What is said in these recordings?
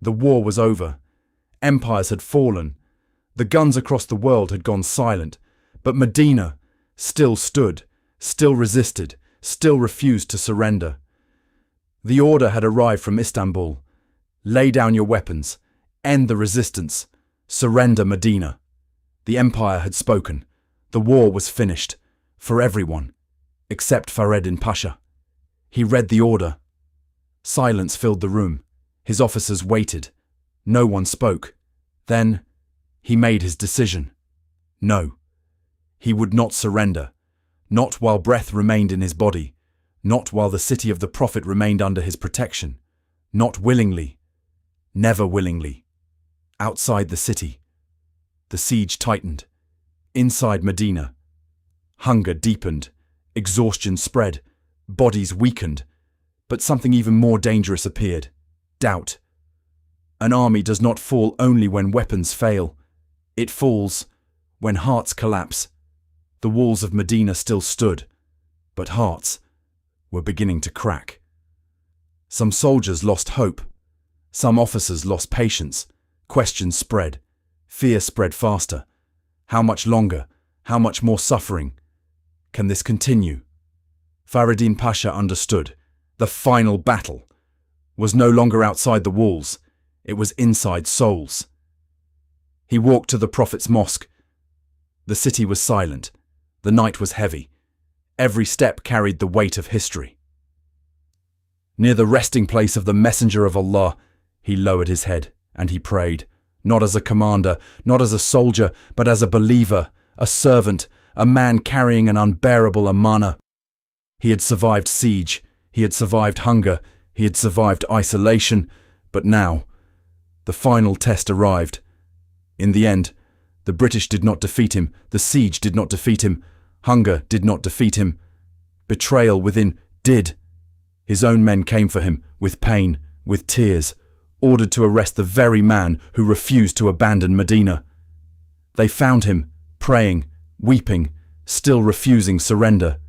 The war was over. Empires had fallen. The guns across the world had gone silent. But Medina still stood, still resisted, still refused to surrender. The order had arrived from Istanbul. Lay down your weapons. End the resistance. Surrender Medina. The empire had spoken. The war was finished. For everyone. Except Fakhri Pasha. He read the order. Silence filled the room. His officers waited. No one spoke. Then, he made his decision. No. He would not surrender. Not while breath remained in his body. Not while the city of the Prophet remained under his protection. Not willingly. Never willingly. Outside the city. The siege tightened. Inside Medina. Hunger deepened. Exhaustion spread. Bodies weakened. But something even more dangerous appeared. Doubt. An army does not fall only when weapons fail. It falls when hearts collapse. The walls of Medina still stood, but hearts were beginning to crack. Some soldiers lost hope. Some officers lost patience. Questions spread. Fear spread faster. How much longer? How much more suffering? Can this continue? Fakhri Pasha understood. The final battle was no longer outside the walls. It was inside souls. He walked to the Prophet's mosque. The city was silent. The night was heavy. Every step carried the weight of history. Near the resting place of the Messenger of Allah, he lowered his head and he prayed, not as a commander, not as a soldier, but as a believer, a servant, a man carrying an unbearable amana. He had survived siege, he had survived hunger, he had survived isolation, but now, the final test arrived. In the end, the British did not defeat him, the siege did not defeat him, hunger did not defeat him. Betrayal within did. His own men came for him, with pain, with tears, ordered to arrest the very man who refused to abandon Medina. They found him, praying, weeping, still refusing surrender.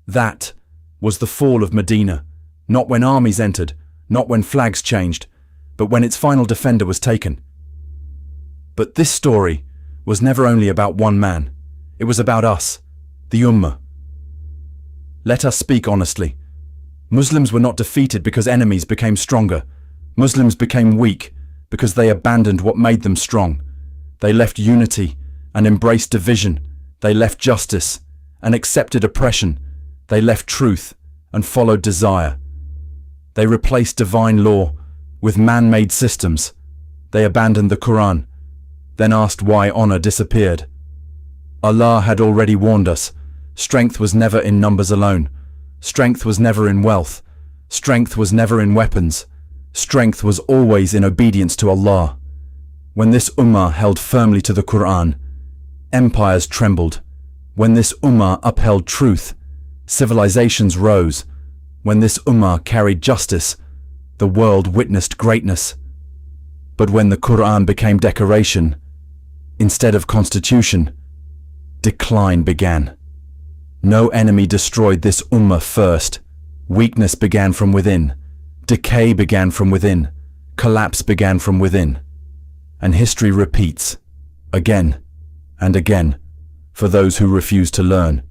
That was the fall of Medina, not when armies entered, not when flags changed, but when its final defender was taken. But this story was never only about one man. It was about us, the Ummah. Let us speak honestly. Muslims were not defeated because enemies became stronger. Muslims became weak because they abandoned what made them strong. They left unity and embraced division. They left justice and accepted oppression. They left truth and followed desire. They replaced divine law with man-made systems. They abandoned the Quran, then asked why honor disappeared. Allah had already warned us. Strength was never in numbers alone. Strength was never in wealth. Strength was never in weapons. Strength was always in obedience to Allah. When this Ummah held firmly to the Quran, empires trembled. When this Ummah upheld truth, civilizations rose. When this Ummah carried justice, the world witnessed greatness. But when the Quran became decoration, instead of constitution, decline began. No enemy destroyed this Ummah first. Weakness began from within. Decay began from within. Collapse began from within. And history repeats, again and again, for those who refuse to learn.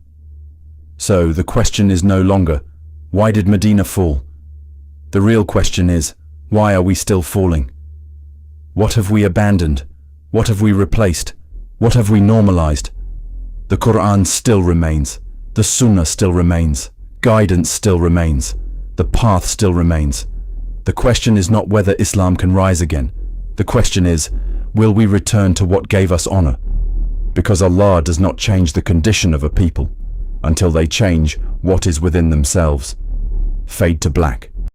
So the question is no longer, why did Medina fall? The real question is, why are we still falling? What have we abandoned? What have we replaced? What have we normalized? The Quran still remains. The Sunnah still remains. Guidance still remains. The path still remains. The question is not whether Islam can rise again. The question is, will we return to what gave us honor? Because Allah does not change the condition of a people until they change what is within themselves. Fade to black.